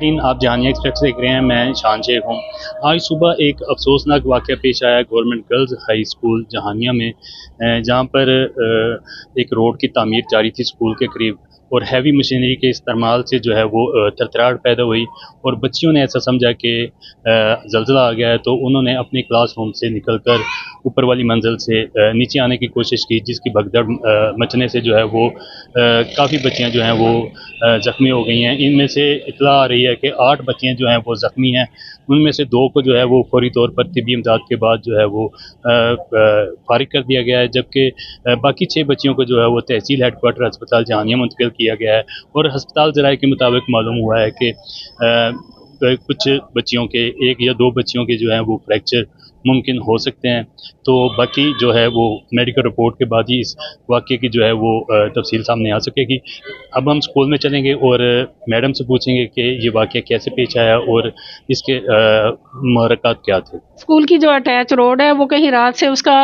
नाज़रीन, आप जहानिया एक्सप्रेस देख रहे हैं। मैं शान शेख हूँ। आज सुबह एक अफसोसनाक वाक़या पेश आया government girls high school Jahania में, जहाँ पर एक रोड की तामीर जारी थी स्कूल के करीब, और हैवी मशीनरी के इस्तेमाल से जो है वो थरथराहट पैदा हुई, और बच्चियों ने ऐसा समझा कि ज़लज़ला आ गया है, तो उन्होंने अपने क्लास रूम से निकलकर ऊपर वाली मंजिल से नीचे आने की कोशिश की, जिसकी भगदड़ मचने से जो है वो काफ़ी बच्चियाँ जो हैं वो ज़ख्मी हो गई हैं। इनमें से इत्तला आ रही है कि 8 बच्चियाँ जो हैं वो ज़ख्मी हैं। उनमें से 2 को जो है वो फौरी तौर पर तिब्बी इमदाद के बाद जो है वो फारिग कर दिया गया है, जबकि बाकी 6 बच्चियों को जो है वो तहसील हेडक्वार्टर अस्पताल जहानिया मुंतकिल किया गया है। और अस्पताल ज़राए के मुताबिक मालूम हुआ है कि कुछ बच्चियों के, 1 या 2 बच्चियों के जो हैं वो फ्रैक्चर मुमकिन हो सकते हैं। तो बाकी जो है वो मेडिकल रिपोर्ट के बाद ही इस वाक़े की जो है वो तफसील सामने आ सकेगी। अब हम स्कूल में चलेंगे और मैडम से पूछेंगे कि ये वाक़या कैसे पेश आया और इसके मुहर्रकात क्या थे। स्कूल की जो अटैच रोड है वो कहीं रात से उसका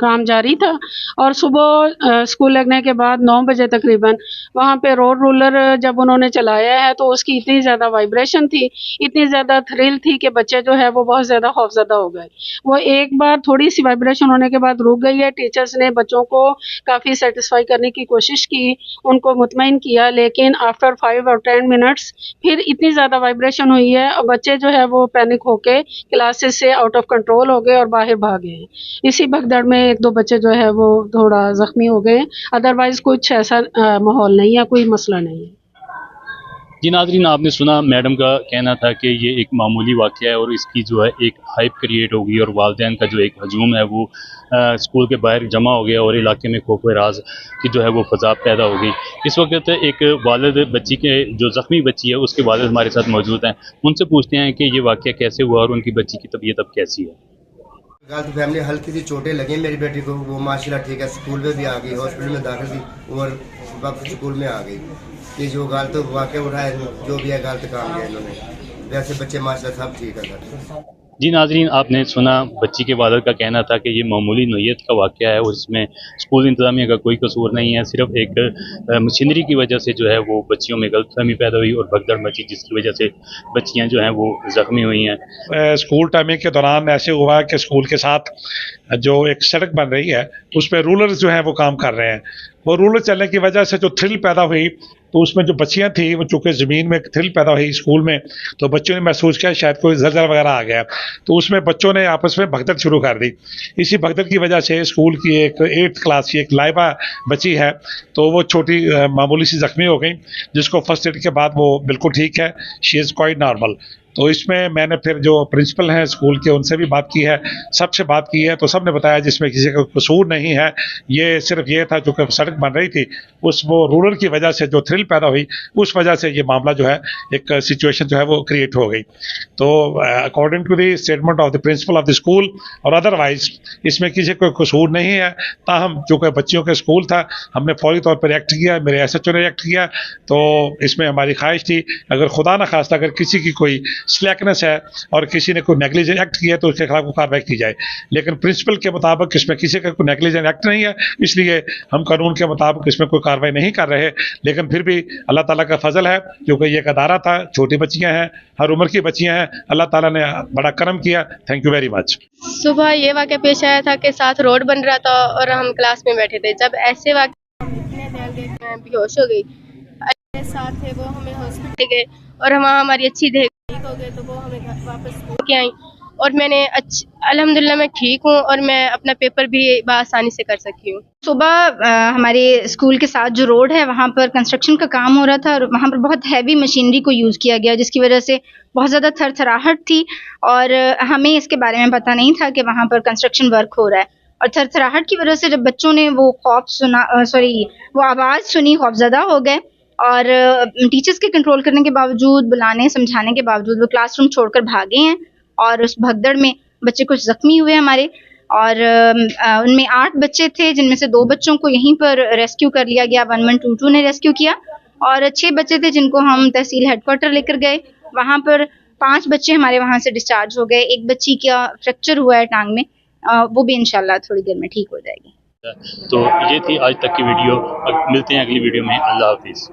काम जारी था, और सुबह स्कूल लगने के बाद 9 बजे तकरीबन वहाँ पे रोड रोलर जब उन्होंने चलाया है तो उसकी इतनी ज़्यादा वाइब्रेशन थी, इतनी ज़्यादा थ्रिल थी कि बच्चे जो है वो बहुत ज़्यादा खौफजदा हो गए। वो एक बार थोड़ी सी वाइब्रेशन होने के बाद रुक गई है। टीचर्स ने बच्चों को काफ़ी सेटिस्फाई करने की कोशिश की, उनको मुतमईन किया, लेकिन आफ्टर 5 और 10 मिनट्स फिर इतनी ज़्यादा वाइब्रेशन हुई है और बच्चे जो है वो पैनिक होके क्लासेस से आउट ऑफ कंट्रोल हो गए और बाहर भागे हैं। इसी भगदड़ में 1-2 बच्चे जो है वो थोड़ा ज़ख्मी हो गए, अदरवाइज कुछ ऐसा माहौल नहीं है, कोई मसला नहीं है। जी नाज़रीन, आपने सुना मैडम का कहना था कि ये एक मामूली वाक़या है और इसकी जो है एक हाइप क्रिएट हो गई, और वालिदैन का जो एक हजूम है वो स्कूल के बाहर जमा हो गया, और इलाके में खौफ राज की जो है वो फ़ज़ा पैदा हो गई। इस वक्त एक वालिद बच्ची के, जो ज़ख्मी बच्ची है उसके वालिद हमारे साथ मौजूद हैं। उनसे पूछते हैं कि ये वाक़या कैसे हुआ और उनकी बच्ची की तबीयत अब कैसी है। गलत फैमिली, हल्की सी चोटें लगी मेरी बेटी को, वो माशाल्लाह ठीक है, स्कूल में भी आ गई, हॉस्पिटल में दाखिल थी और वापस स्कूल में आ गई। ये जो गलत वाक़या उठाया, जो भी है गलत काम किया इन्होंने, वैसे बच्चे माशाल्लाह सब ठीक है सर। जी नाज़रीन, आपने सुना बच्ची के वालिद का कहना था कि ये मामूली नोयत का वाक़या है और इसमें स्कूल इंतज़ामिया का कोई कसूर नहीं है, सिर्फ एक मशीनरी की वजह से जो है वो बच्चियों में गलतफहमी पैदा हुई और भगदड़ मची, जिसकी वजह से बच्चियां जो हैं वो ज़ख्मी हुई हैं। स्कूल टाइमिंग के दौरान ऐसे हुआ कि स्कूल के साथ जो एक सड़क बन रही है उस पर रूलर्स जो हैं वो काम कर रहे हैं। वो रूलर चलने की वजह से जो थ्रिल पैदा हुई, तो उसमें जो बच्चियां थी वो चूँकि ज़मीन में थ्रिल पैदा हुई स्कूल में, तो बच्चों ने महसूस किया शायद कोई ज़लज़ला वगैरह आ गया, तो उसमें बच्चों ने आपस में भगदड़ शुरू कर दी। इसी भगदड़ की वजह से स्कूल की एक 8th क्लास की एक लाइबा बच्ची है, तो वो छोटी मामूली सी ज़ख्मी हो गई, जिसको फर्स्ट एड के बाद वो बिल्कुल ठीक है, शी इज़ क्वाइट नॉर्मल। तो इसमें मैंने फिर जो प्रिंसिपल हैं स्कूल के उनसे भी बात की है, सबसे बात की है, तो सब ने बताया जिसमें किसी का कसूर नहीं है, ये सिर्फ ये था जो कि सड़क बन रही थी, उस वो रूलर की वजह से जो थ्रिल पैदा हुई उस वजह से ये मामला जो है एक सिचुएशन जो है वो क्रिएट हो गई। तो according to the statement of the principal of the school और अदरवाइज इसमें किसी को कसूर नहीं है, ताहम जो कि बच्चियों के स्कूल था, हमने फौरी तौर पर एक्ट किया, मेरे SHO ने एक्ट किया। तो इसमें हमारी ख्वाहिश थी अगर खुदा न खास्ता अगर किसी की कोई स्लैकनेस है और किसी ने कोई नेग्लिजेंट एक्ट किया है तो उसके खिलाफ कार्रवाई की जाए, लेकिन प्रिंसिपल के मुताबिक इसमें किसी का कोई नेग्लिजेंट एक्ट नहीं है, इसलिए हम कानून के मुताबिक इसमें कोई कार्रवाई नहीं कर रहे। लेकिन फिर भी अल्लाह ताला का फजल है, क्योंकि ये एक अदारा था, छोटी बच्चियां हैं, हर उम्र की बच्चियां हैं, अल्लाह ताला ने बड़ा करम किया। Thank you very much. सुबह ये वाक़या पेश आया था कि साथ रोड बन रहा था और हम क्लास में बैठे थे, जब ऐसे वाक़या मैं बेहोश हो गई, साथ थे वो हमें हॉस्पिटल गए और हम हमारी अच्छी ठीक हो गए, तो वो हमें वापस स्कूल के आई और मैंने अल्हम्दुलिल्लाह मैं ठीक हूँ और मैं अपना पेपर भी आसानी से कर सकी हूँ। सुबह हमारे स्कूल के साथ जो रोड है वहाँ पर कंस्ट्रक्शन का काम हो रहा था और वहाँ पर बहुत हैवी मशीनरी को यूज़ किया गया, जिसकी वजह से बहुत ज़्यादा थरथराहट थी और हमें इसके बारे में पता नहीं था कि वहाँ पर कंस्ट्रक्शन वर्क हो रहा है। और थरथराहट की वजह से जब बच्चों ने वो वो आवाज़ सुनी, खौफज़दा हो गए और टीचर्स के कंट्रोल करने के बावजूद, बुलाने समझाने के बावजूद वो क्लासरूम छोड़कर भागे हैं और उस भगदड़ में बच्चे कुछ ज़ख्मी हुए हमारे। और उनमें 8 बच्चे थे, जिनमें से 2 बच्चों को यहीं पर रेस्क्यू कर लिया गया, 1122 ने रेस्क्यू किया, और 6 बच्चे थे जिनको हम तहसील हेडक्वार्टर लेकर गए। वहाँ पर 5 बच्चे हमारे वहाँ से डिस्चार्ज हो गए। एक बच्ची का फ्रैक्चर हुआ है टांग में, वो भी इंशाल्लाह थोड़ी देर में ठीक हो जाएगी। तो ये थी आज तक की वीडियो, अब मिलते हैं अगली वीडियो में। अल्लाह हाफिज़।